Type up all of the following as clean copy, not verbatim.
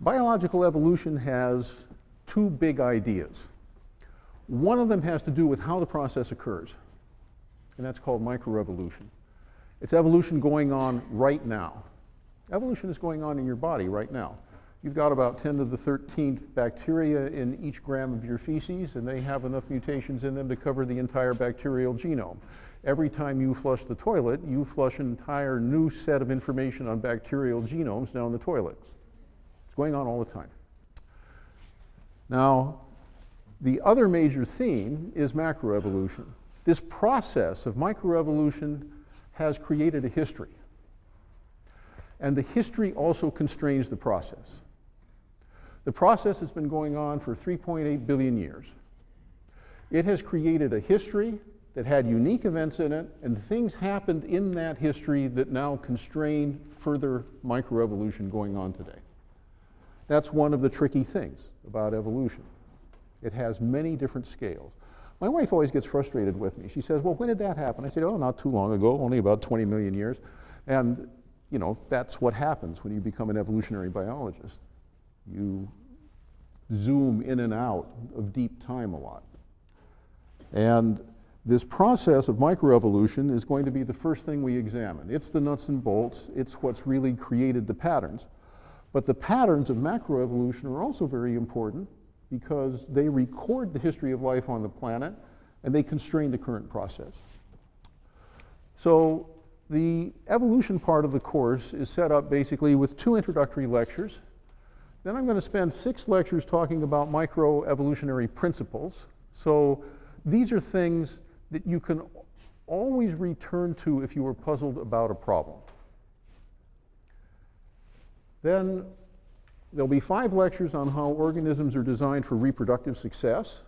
Biological evolution has two big ideas. One of them has to do with how the process occurs, and that's called microevolution. It's evolution going on right now. Evolution is going on in your body right now. You've got about 10 to the 13th bacteria in each gram of your feces, and they have enough mutations in them to cover the entire bacterial genome. Every time you flush the toilet, you flush an entire new set of information on bacterial genomes down the toilet. It's going on all the time. Now, the other major theme is macroevolution. This process of microevolution has created a history. And the history also constrains the process. The process has been going on for 3.8 billion years. It has created a history that had unique events in it, and things happened in that history that now constrain further microevolution going on today. That's one of the tricky things about evolution. It has many different scales. My wife always gets frustrated with me. She says, well, when did that happen? I said, oh, not too long ago, only about 20 million years. And you know, that's what happens when you become an evolutionary biologist. You zoom in and out of deep time a lot. And this process of microevolution is going to be the first thing we examine. It's the nuts and bolts. It's what's really created the patterns. But the patterns of macroevolution are also very important because they record the history of life on the planet and they constrain the current process. So the evolution part of the course is set up basically with 2 introductory lectures. Then I'm going to spend 6 lectures talking about microevolutionary principles. So these are things that you can always return to if you were puzzled about a problem. Then there'll be 5 lectures on how organisms are designed for reproductive success.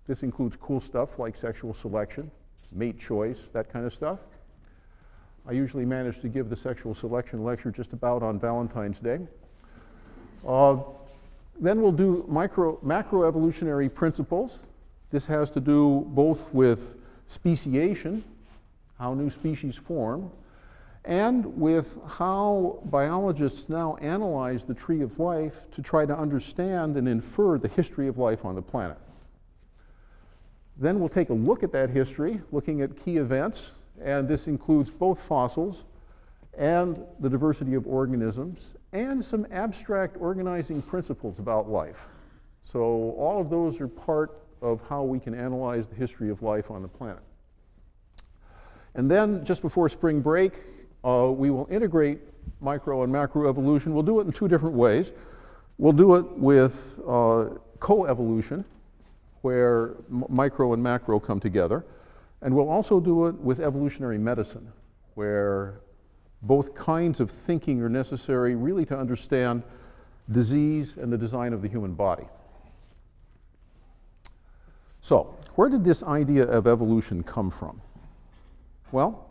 This includes cool stuff like sexual selection, mate choice, that kind of stuff. I usually manage to give the sexual selection lecture just about on Valentine's Day. Then we'll do macroevolutionary principles. This has to do both with speciation, how new species form, and with how biologists now analyze the tree of life to try to understand and infer the history of life on the planet. Then we'll take a look at that history, looking at key events, and this includes both fossils and the diversity of organisms and some abstract organizing principles about life. So all of those are part of how we can analyze the history of life on the planet. And then just before spring break, we will integrate micro and macroevolution. We'll do it in 2 different ways. We'll do it with coevolution, where micro and macro come together. And we'll also do it with evolutionary medicine, where both kinds of thinking are necessary really to understand disease and the design of the human body. So, where did this idea of evolution come from? Well,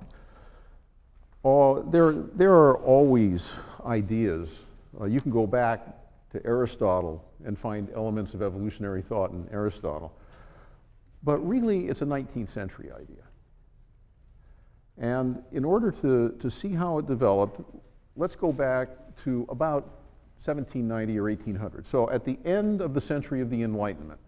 there are always ideas. You can go back to Aristotle and find elements of evolutionary thought in Aristotle. But really, it's a 19th century idea. And in order to see how it developed, let's go back to about 1790 or 1800. So at the end of the century of the Enlightenment.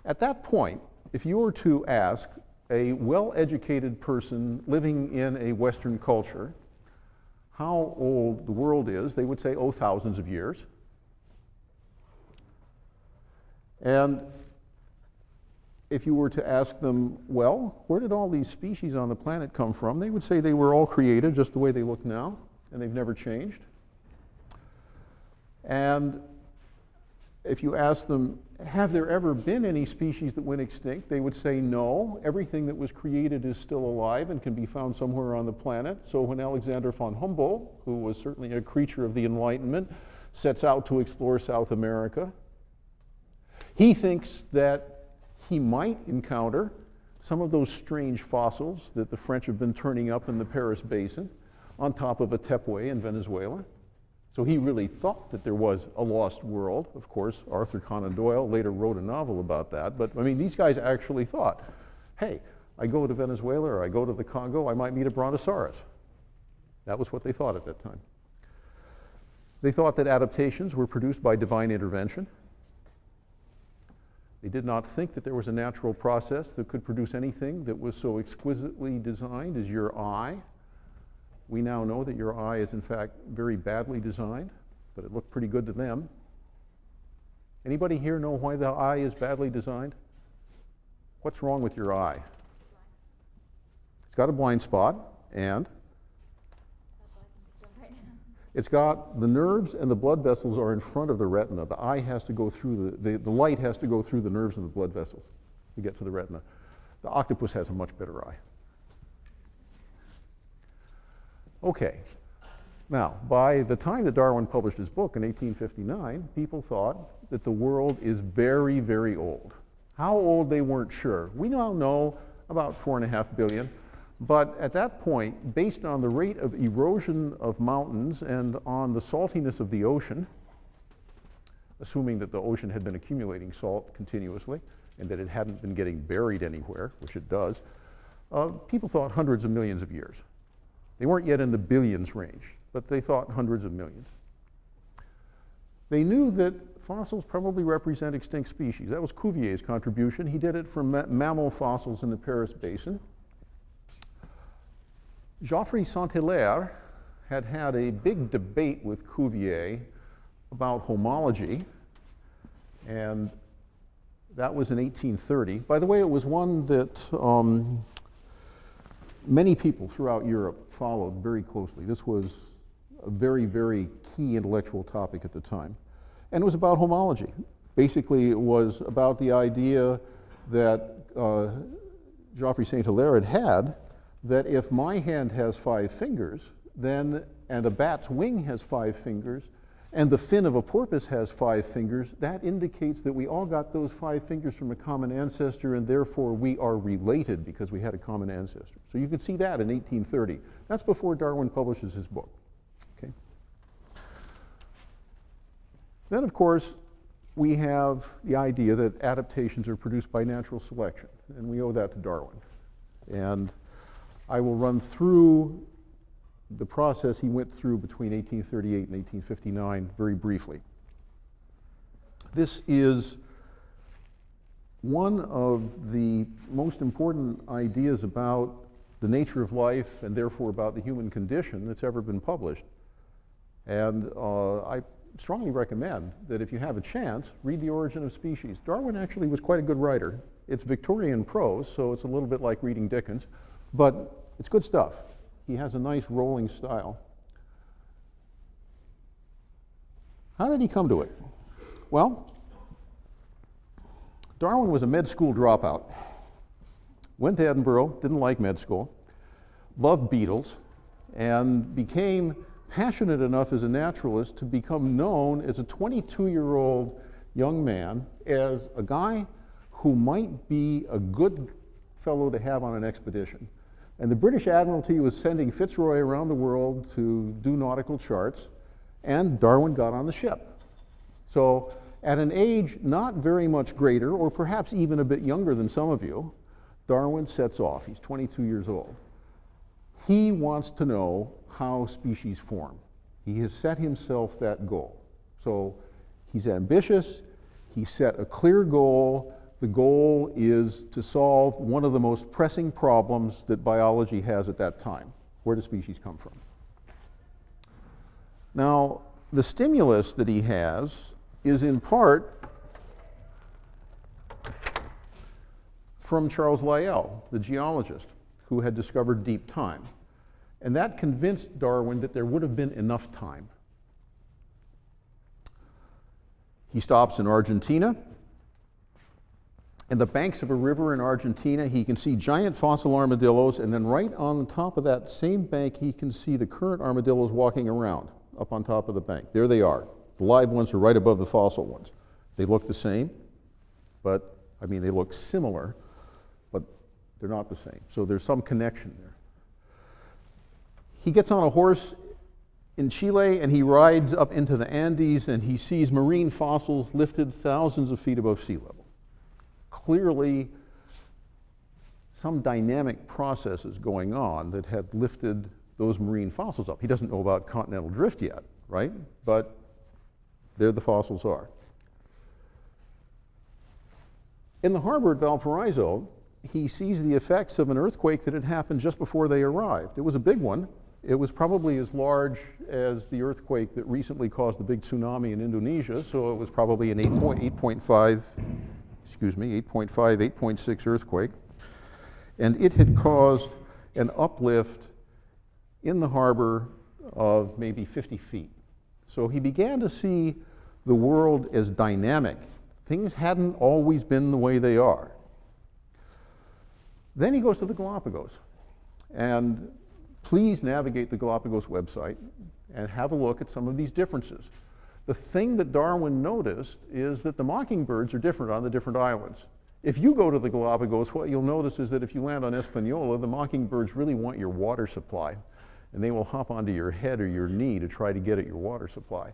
At that point, if you were to ask a well-educated person living in a Western culture how old the world is, they would say, oh, thousands of years. And if you were to ask them, well, where did all these species on the planet come from? They would say they were all created just the way they look now, and they've never changed. And if you ask them, have there ever been any species that went extinct? They would say no. Everything that was created is still alive and can be found somewhere on the planet. So when Alexander von Humboldt, who was certainly a creature of the Enlightenment, sets out to explore South America, he thinks that he might encounter some of those strange fossils that the French have been turning up in the Paris Basin on top of a tepue in Venezuela. So he really thought that there was a lost world. Of course, Arthur Conan Doyle later wrote a novel about that. But I mean, these guys actually thought, hey, I go to Venezuela or I go to the Congo, I might meet a brontosaurus. That was what they thought at that time. They thought that adaptations were produced by divine intervention. They did not think that there was a natural process that could produce anything that was so exquisitely designed as your eye. We now know that your eye is in fact very badly designed, but it looked pretty good to them. Anybody here know why the eye is badly designed? What's wrong with your eye? It's got a blind spot, and it's got the nerves and the blood vessels are in front of the retina. The eye has to go through the light has to go through the nerves and the blood vessels to get to the retina. The octopus has a much better eye. Okay. Now, by the time that Darwin published his book in 1859, people thought that the world is very, very old. How old, they weren't sure. We now know about 4.5 billion. But at that point, based on the rate of erosion of mountains and on the saltiness of the ocean, assuming that the ocean had been accumulating salt continuously and that it hadn't been getting buried anywhere, which it does, people thought hundreds of millions of years. They weren't yet in the billions range, but they thought hundreds of millions. They knew that fossils probably represent extinct species. That was Cuvier's contribution. He did it for mammal fossils in the Paris Basin. Geoffroy Saint-Hilaire had had a big debate with Cuvier about homology, and that was in 1830. By the way, it was one that many people throughout Europe followed very closely. This was a very, very key intellectual topic at the time. And it was about homology. Basically, it was about the idea that Geoffroy Saint-Hilaire had that if my hand has 5 fingers, and a bat's wing has 5 fingers, and the fin of a porpoise has 5 fingers, that indicates that we all got those 5 fingers from a common ancestor, and therefore we are related because we had a common ancestor. So you can see that in 1830. That's before Darwin publishes his book. Okay. Then, of course, we have the idea that adaptations are produced by natural selection, and we owe that to Darwin. And I will run through the process he went through between 1838 and 1859 very briefly. This is one of the most important ideas about the nature of life and therefore about the human condition that's ever been published. And I strongly recommend that if you have a chance, read The Origin of Species. Darwin actually was quite a good writer. It's Victorian prose, so it's a little bit like reading Dickens. But it's good stuff. He has a nice rolling style. How did he come to it? Well, Darwin was a med school dropout. Went to Edinburgh, didn't like med school, loved beetles, and became passionate enough as a naturalist to become known as a 22-year-old young man as a guy who might be a good fellow to have on an expedition. And the British Admiralty was sending Fitzroy around the world to do nautical charts, and Darwin got on the ship. So at an age not very much greater, or perhaps even a bit younger than some of you, Darwin sets off. He's 22 years old. He wants to know how species form. He has set himself that goal. So he's ambitious. He set a clear goal. The goal is to solve one of the most pressing problems that biology has at that time. Where do species come from? Now, the stimulus that he has is in part from Charles Lyell, the geologist, who had discovered deep time. And that convinced Darwin that there would have been enough time. He stops in Argentina. In the banks of a river in Argentina, he can see giant fossil armadillos, and then right on top of that same bank, he can see the current armadillos walking around up on top of the bank. There they are. The live ones are right above the fossil ones. They look the same, but, I mean, they look similar, but they're not the same. So there's some connection there. He gets on a horse in Chile, and he rides up into the Andes, and he sees marine fossils lifted thousands of feet above sea level. Clearly, some dynamic processes going on that had lifted those marine fossils up. He doesn't know about continental drift yet, right? But there the fossils are. In the harbor at Valparaiso, he sees the effects of an earthquake that had happened just before they arrived. It was a big one. It was probably as large as the earthquake that recently caused the big tsunami in Indonesia, so it was probably an 8.6 earthquake. And it had caused an uplift in the harbor of maybe 50 feet. So he began to see the world as dynamic. Things hadn't always been the way they are. Then he goes to the Galapagos. And please navigate the Galapagos website and have a look at some of these differences. The thing that Darwin noticed is that the mockingbirds are different on the different islands. If you go to the Galapagos, what you'll notice is that if you land on Hispaniola, the mockingbirds really want your water supply, and they will hop onto your head or your knee to try to get at your water supply.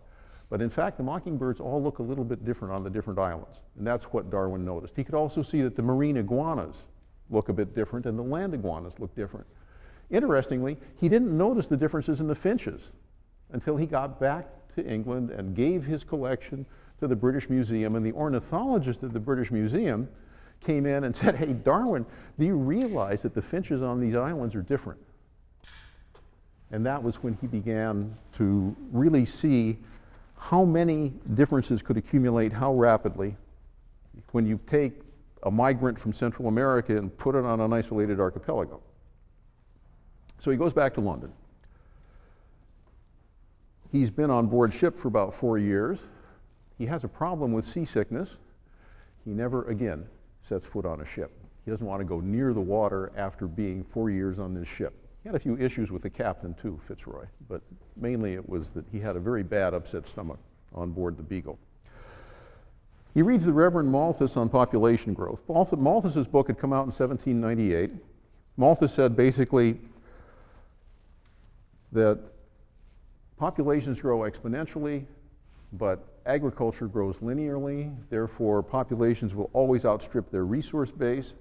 But in fact, the mockingbirds all look a little bit different on the different islands, and that's what Darwin noticed. He could also see that the marine iguanas look a bit different and the land iguanas look different. Interestingly, he didn't notice the differences in the finches until he got back to England and gave his collection to the British Museum, and the ornithologist at the British Museum came in and said, "Hey, Darwin, do you realize that the finches on these islands are different?" And that was when he began to really see how many differences could accumulate, how rapidly, when you take a migrant from Central America and put it on an isolated archipelago. So he goes back to London. He's been on board ship for about 4 years. He has a problem with seasickness. He never again sets foot on a ship. He doesn't want to go near the water after being 4 years on this ship. He had a few issues with the captain too, Fitzroy, but mainly it was that he had a very bad upset stomach on board the Beagle. He reads the Reverend Malthus on population growth. Malthus's book had come out in 1798. Malthus said basically that populations grow exponentially, but agriculture grows linearly. Therefore, populations will always outstrip their resource base.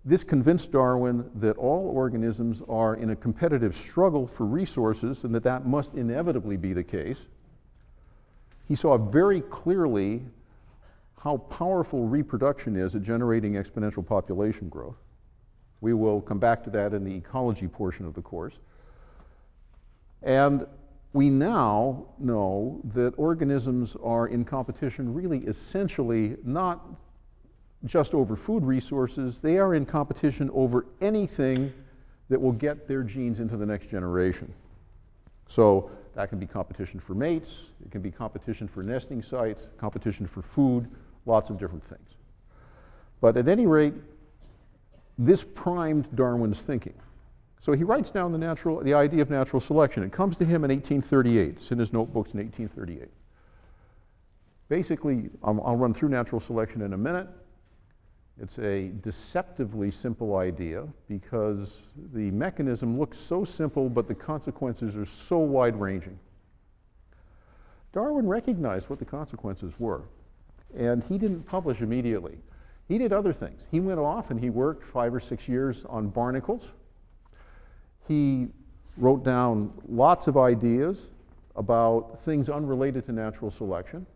This convinced Darwin that all organisms are in a competitive struggle for resources and that that must inevitably be the case. He saw very clearly how powerful reproduction is at generating exponential population growth. We will come back to that in the ecology portion of the course. And we now know that organisms are in competition really essentially not just over food resources, they are in competition over anything that will get their genes into the next generation. So that can be competition for mates, it can be competition for nesting sites, competition for food, lots of different things. But at any rate, this primed Darwin's thinking. So he writes down the idea of natural selection. It comes to him in 1838. It's in his notebooks in 1838. Basically, I'll run through natural selection in a minute. It's a deceptively simple idea because the mechanism looks so simple, but the consequences are so wide-ranging. Darwin recognized what the consequences were, and he didn't publish immediately. He did other things. He went off and he worked 5 or 6 years on barnacles. He wrote down lots of ideas about things unrelated to natural selection.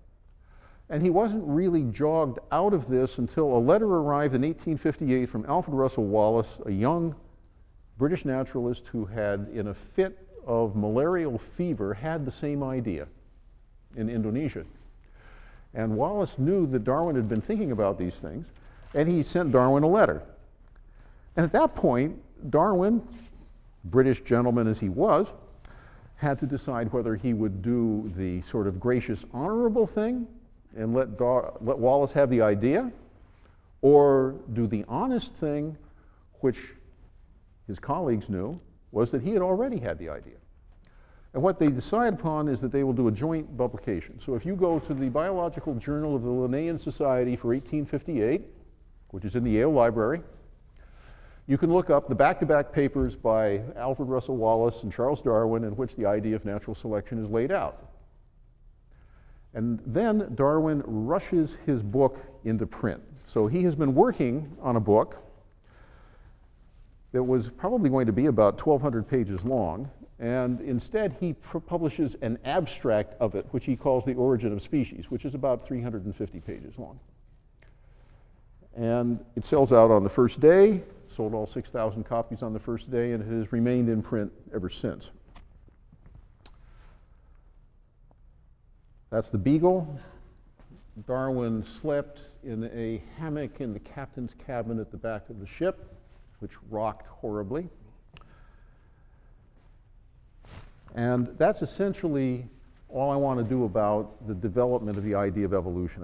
And he wasn't really jogged out of this until a letter arrived in 1858 from Alfred Russel Wallace, a young British naturalist who had, in a fit of malarial fever, had the same idea in Indonesia. And Wallace knew that Darwin had been thinking about these things, and he sent Darwin a letter. And at that point, Darwin, British gentleman as he was, had to decide whether he would do the sort of gracious, honorable thing and let Wallace have the idea, or do the honest thing, which his colleagues knew, was that he had already had the idea. And what they decide upon is that they will do a joint publication. So if you go to the Biological Journal of the Linnaean Society for 1858, which is in the Yale Library, you can look up the back-to-back papers by Alfred Russel Wallace and Charles Darwin in which the idea of natural selection is laid out. And then Darwin rushes his book into print. So he has been working on a book that was probably going to be about 1,200 pages long, And instead, he publishes an abstract of it, which he calls The Origin of Species, which is about 350 pages long. And it sells out on the first day, sold all 6,000 copies on the first day, and it has remained in print ever since. That's the Beagle. Darwin slept in a hammock in the captain's cabin at the back of the ship, which rocked horribly. And that's essentially all I want to do about the development of the idea of evolution.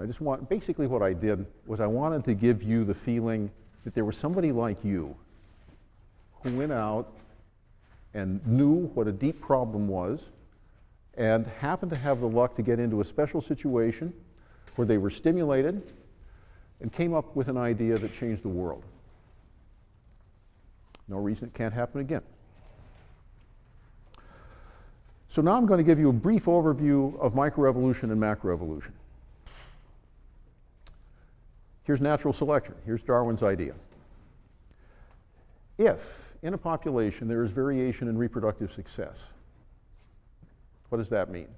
Basically what I did was I wanted to give you the feeling that there was somebody like you who went out and knew what a deep problem was and happened to have the luck to get into a special situation where they were stimulated and came up with an idea that changed the world. No reason it can't happen again. So now I'm going to give you a brief overview of microevolution and macroevolution. Here's natural selection. Here's Darwin's idea. If in a population there is variation in reproductive success, what does that mean?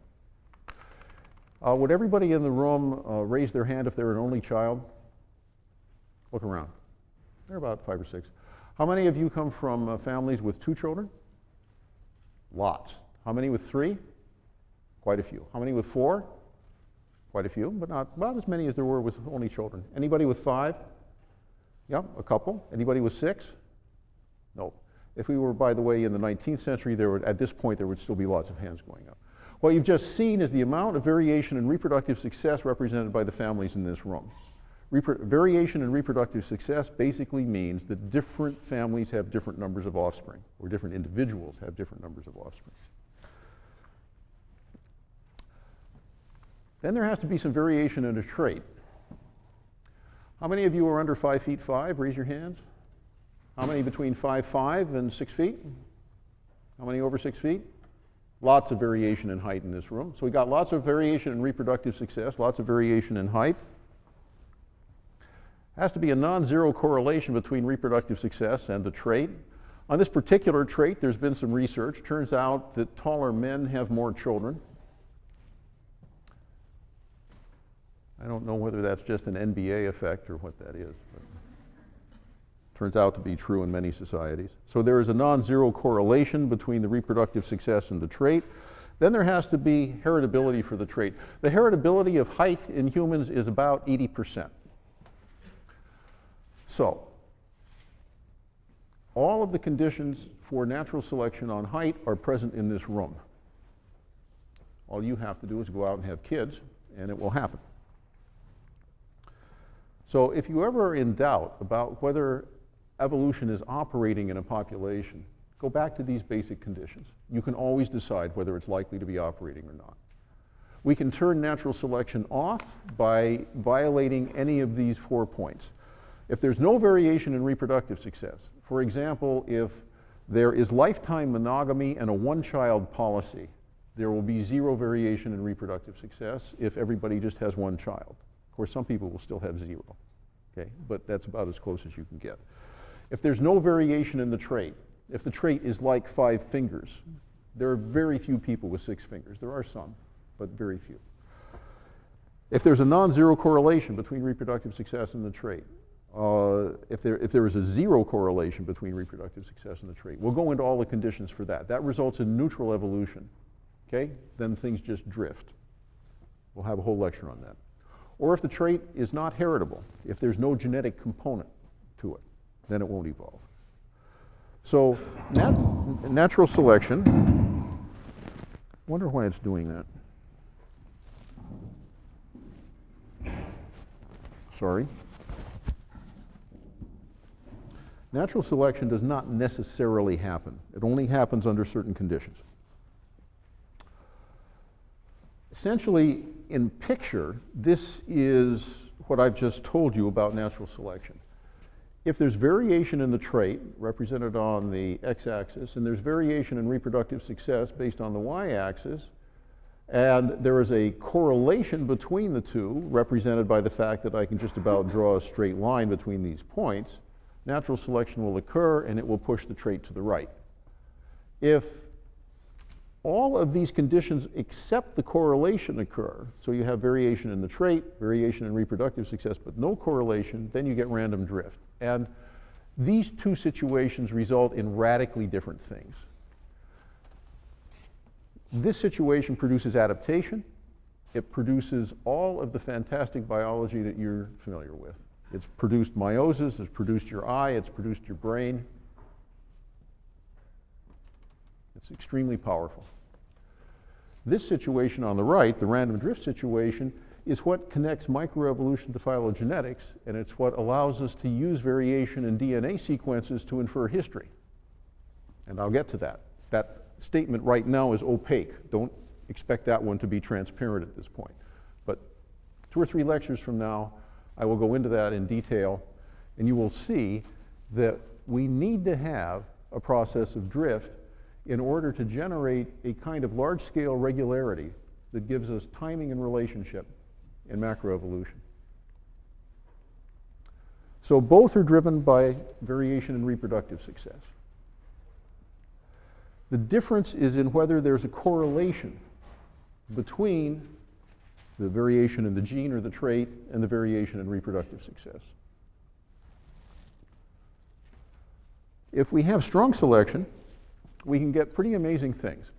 Would everybody in the room raise their hand if they're an only child? Look around. There are about 5 or 6. How many of you come from families with 2 children? Lots. How many with 3? Quite a few. How many with 4? Quite a few, but not about as many as there were with only children. Anybody with 5? Yeah, a couple. Anybody with 6? No. If we were, by the way, in the 19th century, at this point, there would still be lots of hands going up. What you've just seen is the amount of variation in reproductive success represented by the families in this room. Variation in reproductive success basically means that different families have different numbers of offspring, or different individuals have different numbers of offspring. Then there has to be some variation in a trait. How many of you are under 5 feet 5? Raise your hands. How many between 5'5" and 6 feet? How many over 6 feet? Lots of variation in height in this room. So we got lots of variation in reproductive success, lots of variation in height. Has to be a non-zero correlation between reproductive success and the trait. On this particular trait, there's been some research. Turns out that taller men have more children. I don't know whether that's just an NBA effect or what that is, but turns out to be true in many societies. So there is a non-zero correlation between the reproductive success and the trait. Then there has to be heritability for the trait. The heritability of height in humans is about 80%. So all of the conditions for natural selection on height are present in this room. All you have to do is go out and have kids, and it will happen. So if you ever are in doubt about whether evolution is operating in a population, go back to these basic conditions. You can always decide whether it's likely to be operating or not. We can turn natural selection off by violating any of these 4 points. If there's no variation in reproductive success, for example, if there is lifetime monogamy and a one-child policy, there will be 0 variation in reproductive success if everybody just has 1 child. Of course, some people will still have 0, okay? But that's about as close as you can get. If there's no variation in the trait, if the trait is like 5 fingers, there are very few people with 6 fingers. There are some, but very few. If there's a non-zero correlation between reproductive success and the trait, if there is a 0 correlation between reproductive success and the trait, we'll go into all the conditions for that. That results in neutral evolution, okay? Then things just drift. We'll have a whole lecture on that. Or if the trait is not heritable, if there's no genetic component to it, then it won't evolve. So natural selection, I wonder why it's doing that. Sorry. Natural selection does not necessarily happen. It only happens under certain conditions. Essentially, in picture, this is what I've just told you about natural selection. If there's variation in the trait, represented on the x-axis, and there's variation in reproductive success based on the y-axis, and there is a correlation between the two, represented by the fact that I can just about draw a straight line between these points, natural selection will occur and it will push the trait to the right. If all of these conditions except the correlation occur. So you have variation in the trait, variation in reproductive success, but no correlation, then you get random drift. And these two situations result in radically different things. This situation produces adaptation. It produces all of the fantastic biology that you're familiar with. It's produced meiosis, it's produced your eye, it's produced your brain. It's extremely powerful. This situation on the right, the random drift situation, is what connects microevolution to phylogenetics, and it's what allows us to use variation in DNA sequences to infer history. And I'll get to that. That statement right now is opaque. Don't expect that one to be transparent at this point. But 2 or 3 lectures from now, I will go into that in detail, and you will see that we need to have a process of drift in order to generate a kind of large-scale regularity that gives us timing and relationship in macroevolution. So both are driven by variation in reproductive success. The difference is in whether there's a correlation between the variation in the gene or the trait and the variation in reproductive success. If we have strong selection, we can get pretty amazing things.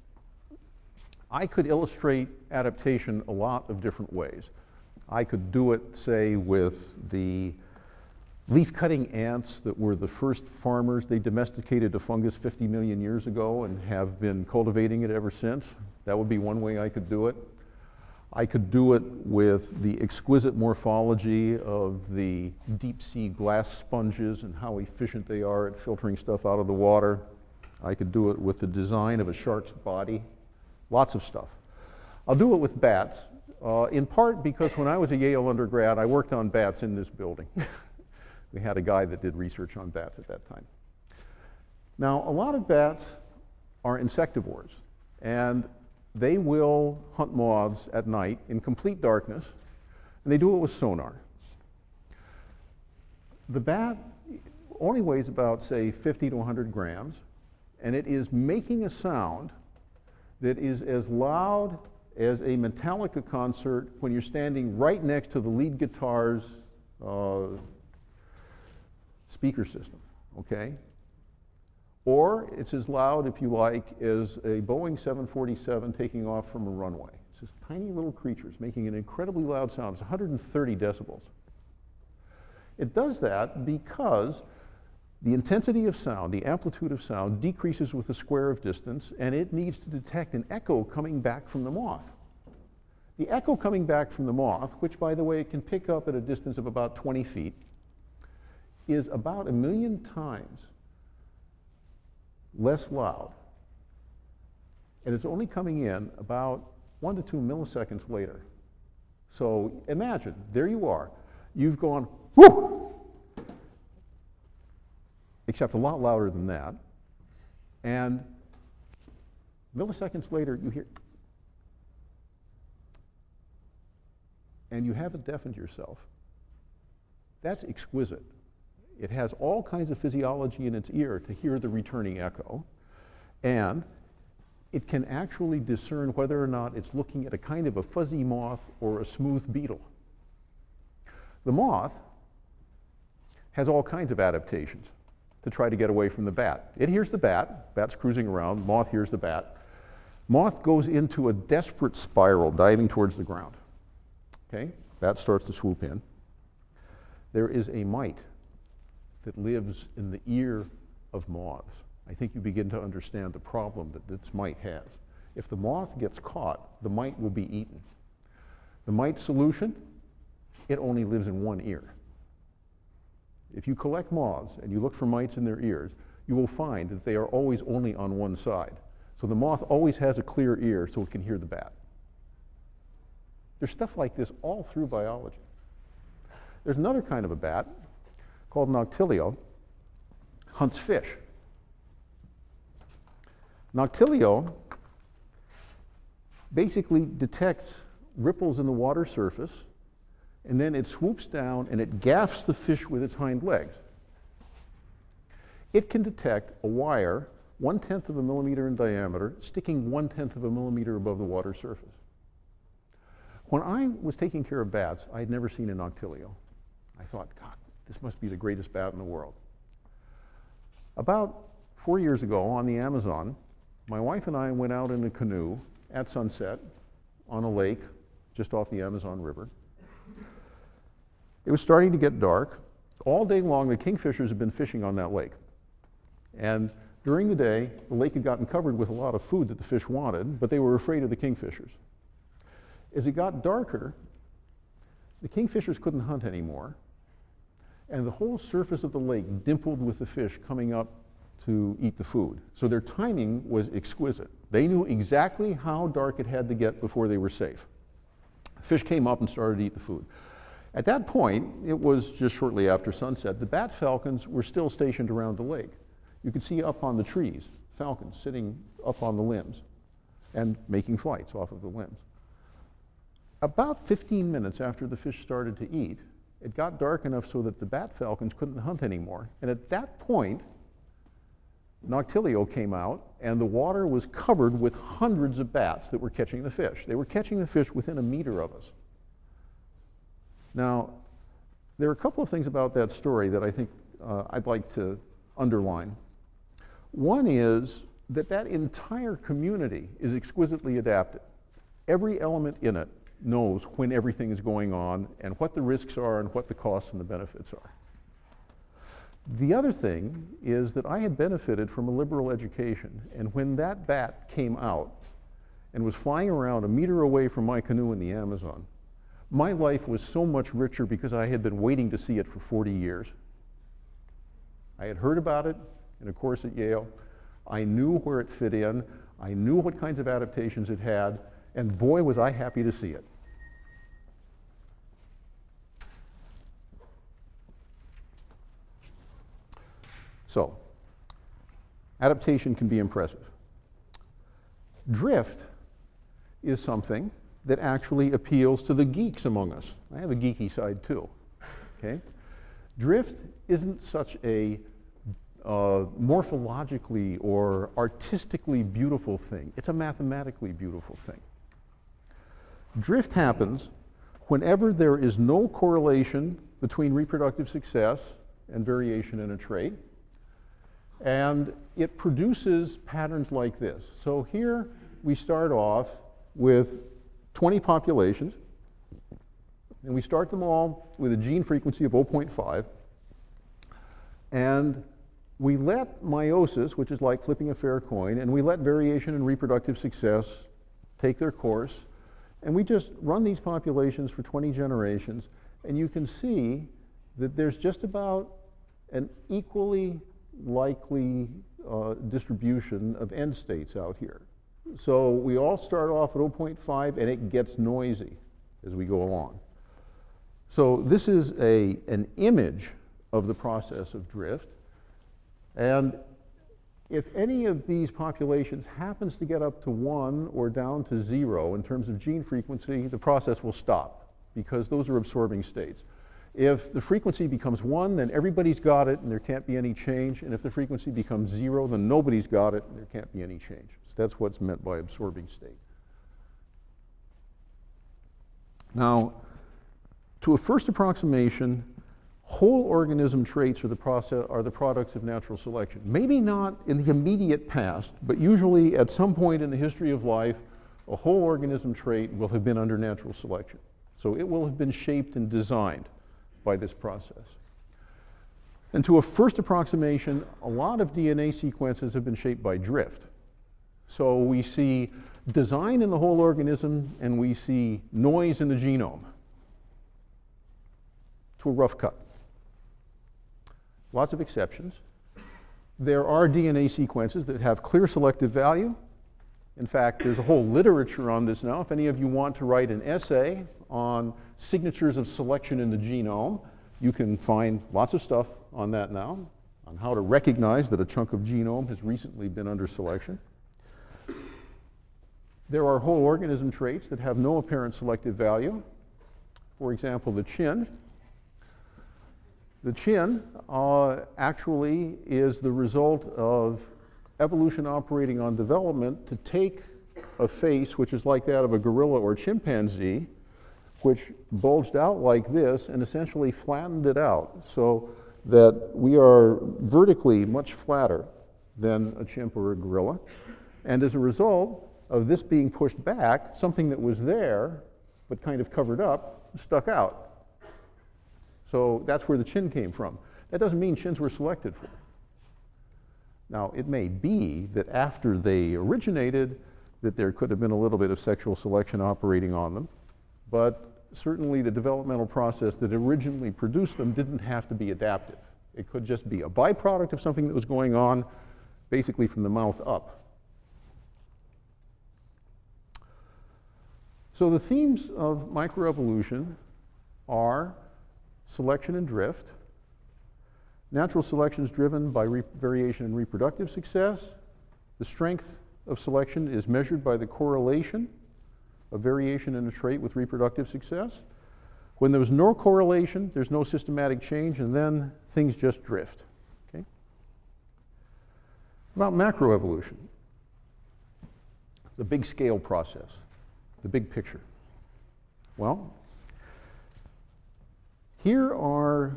I could illustrate adaptation a lot of different ways. I could do it, say, with the leaf-cutting ants that were the first farmers. They domesticated a fungus 50 million years ago and have been cultivating it ever since. That would be one way I could do it. I could do it with the exquisite morphology of the deep-sea glass sponges and how efficient they are at filtering stuff out of the water. I could do it with the design of a shark's body. Lots of stuff. I'll do it with bats, in part because when I was a Yale undergrad, I worked on bats in this building. We had a guy that did research on bats at that time. Now, a lot of bats are insectivores, and they will hunt moths at night in complete darkness, and they do it with sonar. The bat only weighs about, say, 50 to 100 grams, and it is making a sound that is as loud as a Metallica concert when you're standing right next to the lead guitar's speaker system, okay? Or it's as loud, if you like, as a Boeing 747 taking off from a runway. It's this tiny little creatures making an incredibly loud sound. It's 130 decibels. It does that because the intensity of sound, the amplitude of sound, decreases with the square of distance, and it needs to detect an echo coming back from the moth. The echo coming back from the moth, which, by the way, it can pick up at a distance of about 20 feet, is about 1 million times less loud. And it's only coming in about 1 to 2 milliseconds later. So imagine, there you are. You've gone, whoo! Except a lot louder than that. And milliseconds later, you hear, and you haven't deafened yourself. That's exquisite. It has all kinds of physiology in its ear to hear the returning echo, and it can actually discern whether or not it's looking at a kind of a fuzzy moth or a smooth beetle. The moth has all kinds of adaptations to try to get away from the bat. It hears the bat, bat's cruising around, moth hears the bat. Moth goes into a desperate spiral, diving towards the ground. Okay, bat starts to swoop in. There is a mite that lives in the ear of moths. I think you begin to understand the problem that this mite has. If the moth gets caught, the mite will be eaten. The mite solution, it only lives in one ear. If you collect moths and you look for mites in their ears, you will find that they are always only on one side. So the moth always has a clear ear so it can hear the bat. There's stuff like this all through biology. There's another kind of a bat called Noctilio, hunts fish. Noctilio basically detects ripples in the water surface, and then it swoops down and it gaffs the fish with its hind legs. It can detect a wire 1/10 of a millimeter in diameter, sticking 1/10 of a millimeter above the water surface. When I was taking care of bats, I had never seen an Noctilio. I thought, God, this must be the greatest bat in the world. About 4 years ago on the Amazon, my wife and I went out in a canoe at sunset on a lake just off the Amazon River. It was starting to get dark. All day long, the kingfishers had been fishing on that lake. And during the day, the lake had gotten covered with a lot of food that the fish wanted, but they were afraid of the kingfishers. As it got darker, the kingfishers couldn't hunt anymore, and the whole surface of the lake dimpled with the fish coming up to eat the food. So their timing was exquisite. They knew exactly how dark it had to get before they were safe. Fish came up and started to eat the food. At that point, it was just shortly after sunset, the bat falcons were still stationed around the lake. You could see up on the trees, falcons sitting up on the limbs and making flights off of the limbs. About 15 minutes after the fish started to eat, it got dark enough so that the bat falcons couldn't hunt anymore. And at that point, Noctilio came out, and the water was covered with hundreds of bats that were catching the fish. They were catching the fish within a meter of us. Now, there are a couple of things about that story that I think I'd like to underline. One is that that entire community is exquisitely adapted. Every element in it knows when everything is going on and what the risks are and what the costs and the benefits are. The other thing is that I had benefited from a liberal education, and when that bat came out and was flying around a meter away from my canoe in the Amazon, my life was so much richer because I had been waiting to see it for 40 years. I had heard about it in a course at Yale. I knew where it fit in. I knew what kinds of adaptations it had, and boy, was I happy to see it. So, adaptation can be impressive. Drift is something that actually appeals to the geeks among us. I have a geeky side too, okay? Drift isn't such a morphologically or artistically beautiful thing. It's a mathematically beautiful thing. Drift happens whenever there is no correlation between reproductive success and variation in a trait, and it produces patterns like this. So here we start off with 20 populations, and we start them all with a gene frequency of 0.5, and we let meiosis, which is like flipping a fair coin, and we let variation and reproductive success take their course, and we just run these populations for 20 generations, and you can see that there's just about an equally likely distribution of end states out here. So we all start off at 0.5, and it gets noisy as we go along. So this is an image of the process of drift. And if any of these populations happens to get up to 1 or down to 0 in terms of gene frequency, the process will stop because those are absorbing states. If the frequency becomes 1, then everybody's got it and there can't be any change. And if the frequency becomes 0, then nobody's got it and there can't be any change. So that's what's meant by absorbing state. Now, to a first approximation, whole organism traits are the products of natural selection. Maybe not in the immediate past, but usually at some point in the history of life, a whole organism trait will have been under natural selection. So it will have been shaped and designed by this process. And to a first approximation, a lot of DNA sequences have been shaped by drift. So we see design in the whole organism and we see noise in the genome. To a rough cut. Lots of exceptions. There are DNA sequences that have clear selective value. In fact, there's a whole literature on this now. If any of you want to write an essay on signatures of selection in the genome, you can find lots of stuff on that now, on how to recognize that a chunk of genome has recently been under selection. There are whole organism traits that have no apparent selective value. For example, the chin. The chin actually is the result of evolution operating on development to take a face which is like that of a gorilla or chimpanzee, which bulged out like this and essentially flattened it out so that we are vertically much flatter than a chimp or a gorilla. And as a result of this being pushed back, something that was there but kind of covered up stuck out. So that's where the chin came from. That doesn't mean chins were selected for. Now, it may be that after they originated, that there could have been a little bit of sexual selection operating on them, but certainly the developmental process that originally produced them didn't have to be adaptive. It could just be a byproduct of something that was going on basically from the mouth up. So the themes of microevolution are selection and drift. Natural selection is driven by variation in reproductive success. The strength of selection is measured by the correlation of variation in a trait with reproductive success. When there's no correlation, there's no systematic change, and then things just drift. Okay? About macroevolution, the big scale process, the big picture. Well, here are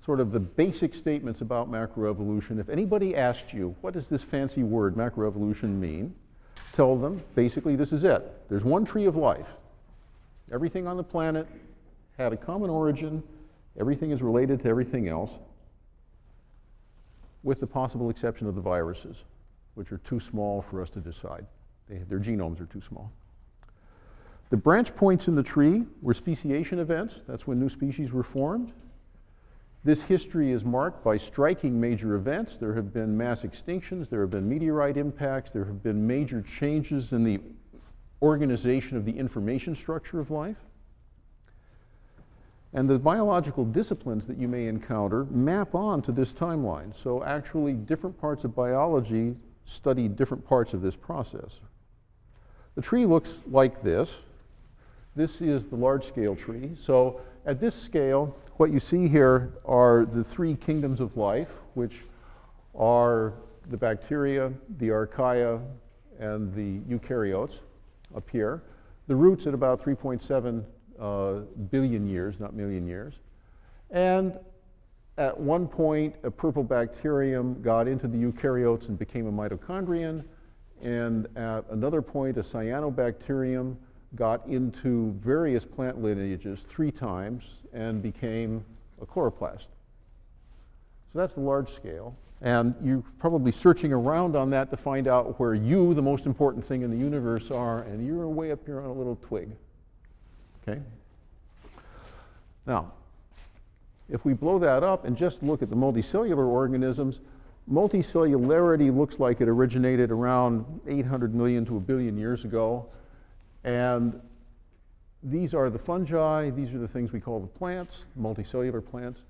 sort of the basic statements about macroevolution. If anybody asked you, what does this fancy word macroevolution mean? Tell them, basically, this is it. There's one tree of life. Everything on the planet had a common origin. Everything is related to everything else, with the possible exception of the viruses, which are too small for us to decide. Their genomes are too small. The branch points in the tree were speciation events. That's when new species were formed. This history is marked by striking major events. There have been mass extinctions, there have been meteorite impacts, there have been major changes in the organization of the information structure of life. And the biological disciplines that you may encounter map on to this timeline. So actually, different parts of biology study different parts of this process. The tree looks like this. This is the large-scale tree. So at this scale, what you see here are the three kingdoms of life, which are the bacteria, the archaea, and the eukaryotes up here. The roots at about 3.7 billion years, not million years. And at one point, a purple bacterium got into the eukaryotes and became a mitochondrion. And at another point, a cyanobacterium got into various plant lineages 3 times and became a chloroplast. So that's the large scale. And you're probably searching around on that to find out where you, the most important thing in the universe, are, and you're way up here on a little twig. Okay? Now, if we blow that up and just look at the multicellular organisms, multicellularity looks like it originated around 800 million to 1 billion years ago. And these are the fungi, these are the things we call the plants, multicellular plants.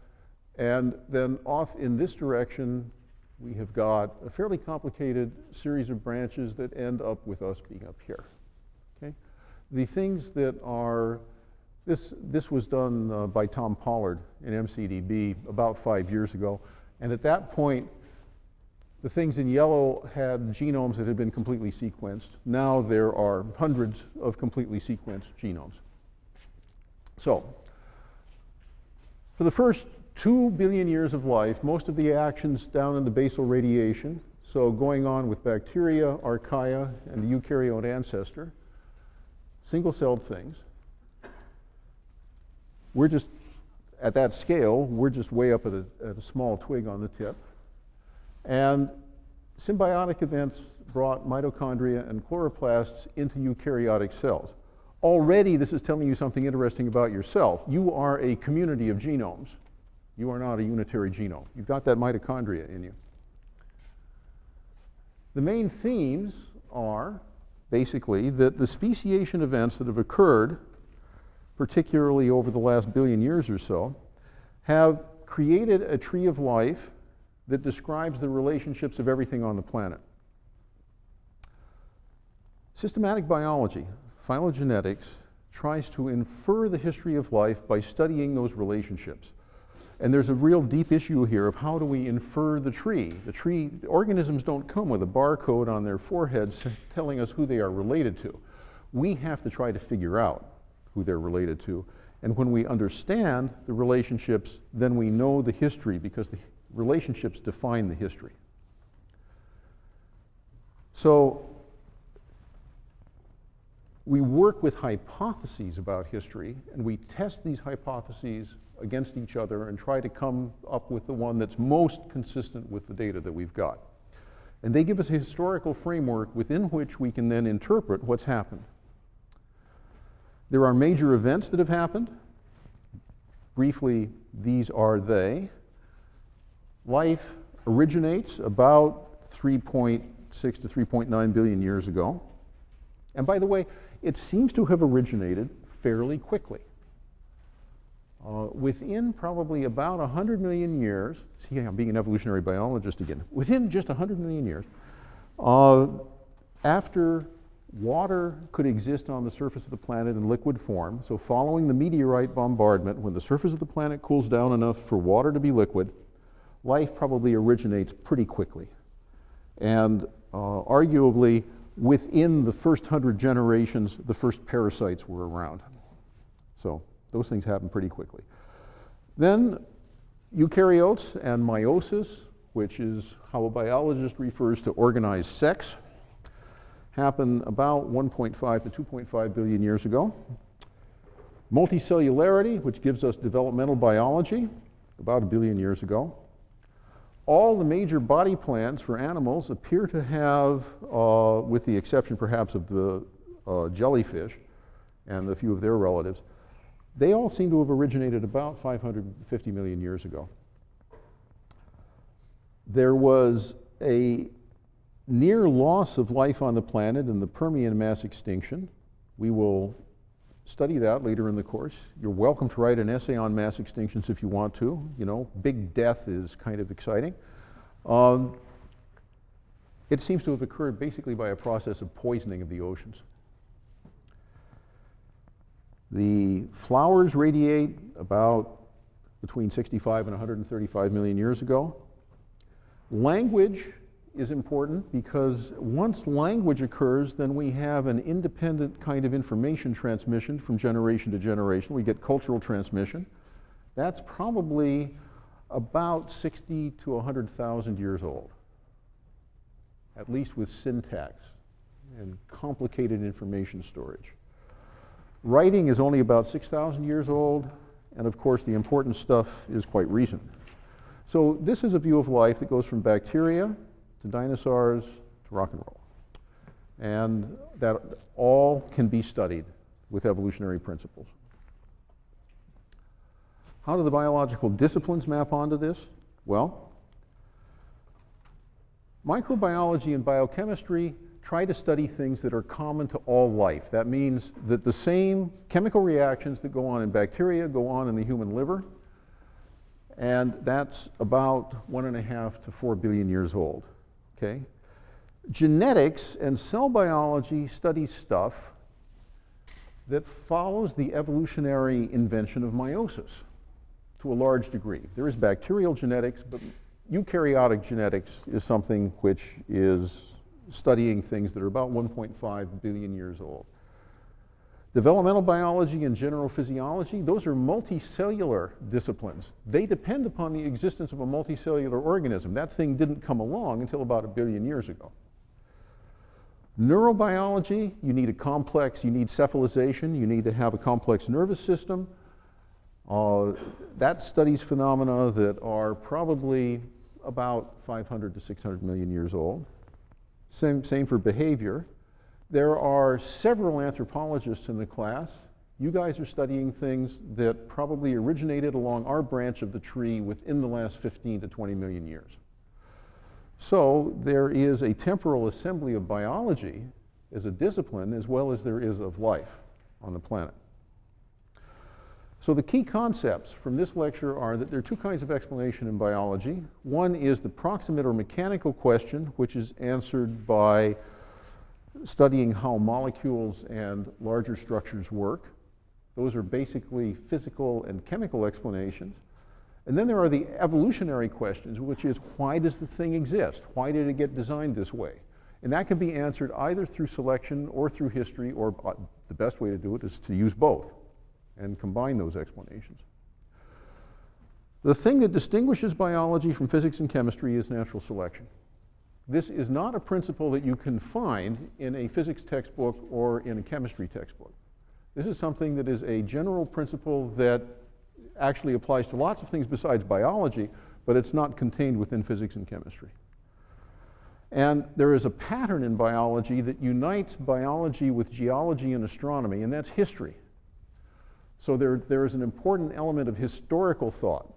And then off in this direction, we have got a fairly complicated series of branches that end up with us being up here. Okay? The things that are, this was done by Tom Pollard in MCDB about 5 years ago. And at that point, the things in yellow had genomes that had been completely sequenced. Now there are hundreds of completely sequenced genomes. So, for the first 2 billion years of life, most of the actions down in the basal radiation, so going on with bacteria, archaea, and the eukaryote ancestor, single-celled things. We're just, at that scale, we're just way up at a small twig on the tip. And symbiotic events brought mitochondria and chloroplasts into eukaryotic cells. Already, this is telling you something interesting about yourself. You are a community of genomes. You are not a unitary genome. You've got that mitochondria in you. The main themes are basically that the speciation events that have occurred, particularly over the last billion years or so, have created a tree of life that describes the relationships of everything on the planet. Systematic biology, phylogenetics, tries to infer the history of life by studying those relationships. And there's a real deep issue here of how do we infer the tree. The organisms don't come with a barcode on their foreheads telling us who they are related to. We have to try to figure out who they're related to. And when we understand the relationships, then we know the history, because the relationships define the history. So we work with hypotheses about history, and we test these hypotheses against each other and try to come up with the one that's most consistent with the data that we've got. And they give us a historical framework within which we can then interpret what's happened. There are major events that have happened. Briefly, these are they. Life originates about 3.6 to 3.9 billion years ago. And by the way, it seems to have originated fairly quickly. Within probably about 100 million years, see, I'm being an evolutionary biologist again, within just 100 million years, after water could exist on the surface of the planet in liquid form, so following the meteorite bombardment, when the surface of the planet cools down enough for water to be liquid, life probably originates pretty quickly. And arguably, within the first 100 generations, the first parasites were around. So those things happen pretty quickly. Then eukaryotes and meiosis, which is how a biologist refers to organized sex, happen about 1.5 to 2.5 billion years ago. Multicellularity, which gives us developmental biology, about 1 billion years ago. All the major body plans for animals appear to have, with the exception perhaps of the jellyfish and a few of their relatives, they all seem to have originated about 550 million years ago. There was a near loss of life on the planet in the Permian mass extinction. We will study that later in the course. You're welcome to write an essay on mass extinctions if you want to. You know, big death is kind of exciting. It seems to have occurred basically by a process of poisoning of the oceans. The flowers radiate about between 65 and 135 million years ago. Language is important because once language occurs, then we have an independent kind of information transmission from generation to generation. We get cultural transmission. That's probably about 60 to 100,000 years old, at least with syntax and complicated information storage. Writing is only about 6,000 years old, and of course the important stuff is quite recent. So this is a view of life that goes from bacteria to dinosaurs to rock and roll. And that all can be studied with evolutionary principles. How do the biological disciplines map onto this? Well, microbiology and biochemistry try to study things that are common to all life. That means that the same chemical reactions that go on in bacteria go on in the human liver, and that's about 1.5 to 4 billion years old. Okay? Genetics and cell biology study stuff that follows the evolutionary invention of meiosis to a large degree. There is bacterial genetics, but eukaryotic genetics is something which is studying things that are about 1.5 billion years old. Developmental biology and general physiology, those are multicellular disciplines. They depend upon the existence of a multicellular organism. That thing didn't come along until about 1 billion years ago. Neurobiology, you need cephalization, you need to have a complex nervous system. That studies phenomena that are probably about 500 to 600 million years old. Same for behavior. There are several anthropologists in the class. You guys are studying things that probably originated along our branch of the tree within the last 15 to 20 million years. So there is a temporal assembly of biology as a discipline as well as there is of life on the planet. So the key concepts from this lecture are that there are two kinds of explanation in biology. One is the proximate or mechanical question, which is answered by studying how molecules and larger structures work. Those are basically physical and chemical explanations. And then there are the evolutionary questions, which is, why does the thing exist? Why did it get designed this way? And that can be answered either through selection or through history, or the best way to do it is to use both and combine those explanations. The thing that distinguishes biology from physics and chemistry is natural selection. This is not a principle that you can find in a physics textbook or in a chemistry textbook. This is something that is a general principle that actually applies to lots of things besides biology, but it's not contained within physics and chemistry. And there is a pattern in biology that unites biology with geology and astronomy, and that's history. So there is an important element of historical thought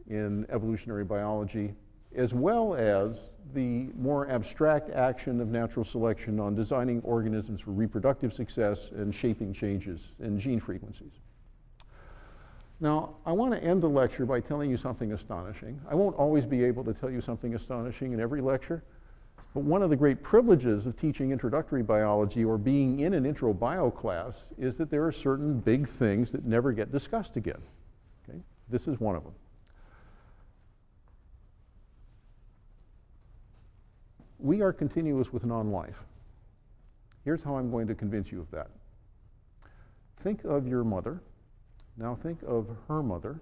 in evolutionary biology, as well as the more abstract action of natural selection on designing organisms for reproductive success and shaping changes in gene frequencies. Now, I want to end the lecture by telling you something astonishing. I won't always be able to tell you something astonishing in every lecture, but one of the great privileges of teaching introductory biology or being in an intro bio class is that there are certain big things that never get discussed again. Okay? This is one of them. We are continuous with non-life. Here's how I'm going to convince you of that. Think of your mother. Now think of her mother.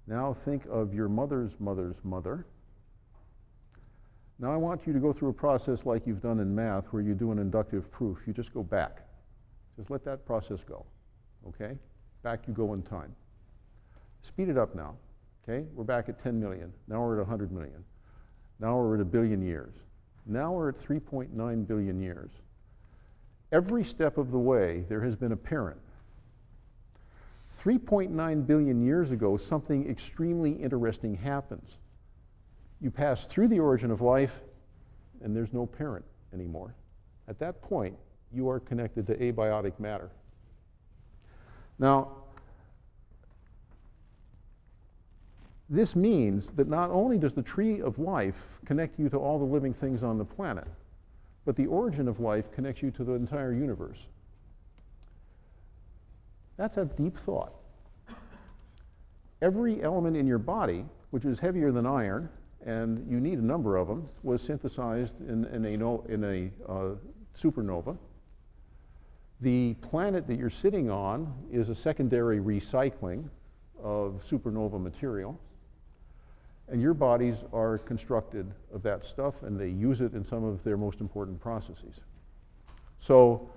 Now think of your mother's mother's mother. Now I want you to go through a process like you've done in math where you do an inductive proof. You just go back. Just let that process go, okay? Back you go in time. Speed it up now, okay? We're back at 10 million. Now we're at 100 million. Now we're at 1 billion years. Now we're at 3.9 billion years. Every step of the way, there has been a parent. 3.9 billion years ago, something extremely interesting happens. You pass through the origin of life, and there's no parent anymore. At that point, you are connected to abiotic matter. Now, this means that not only does the tree of life connect you to all the living things on the planet, but the origin of life connects you to the entire universe. That's a deep thought. Every element in your body, which is heavier than iron, and you need a number of them, was synthesized in a supernova. The planet that you're sitting on is a secondary recycling of supernova material. And your bodies are constructed of that stuff, and they use it in some of their most important processes. So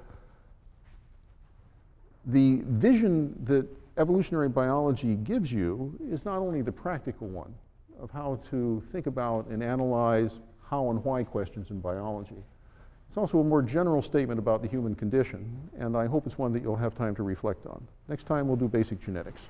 the vision that evolutionary biology gives you is not only the practical one of how to think about and analyze how and why questions in biology. It's also a more general statement about the human condition, and I hope it's one that you'll have time to reflect on. Next time we'll do basic genetics.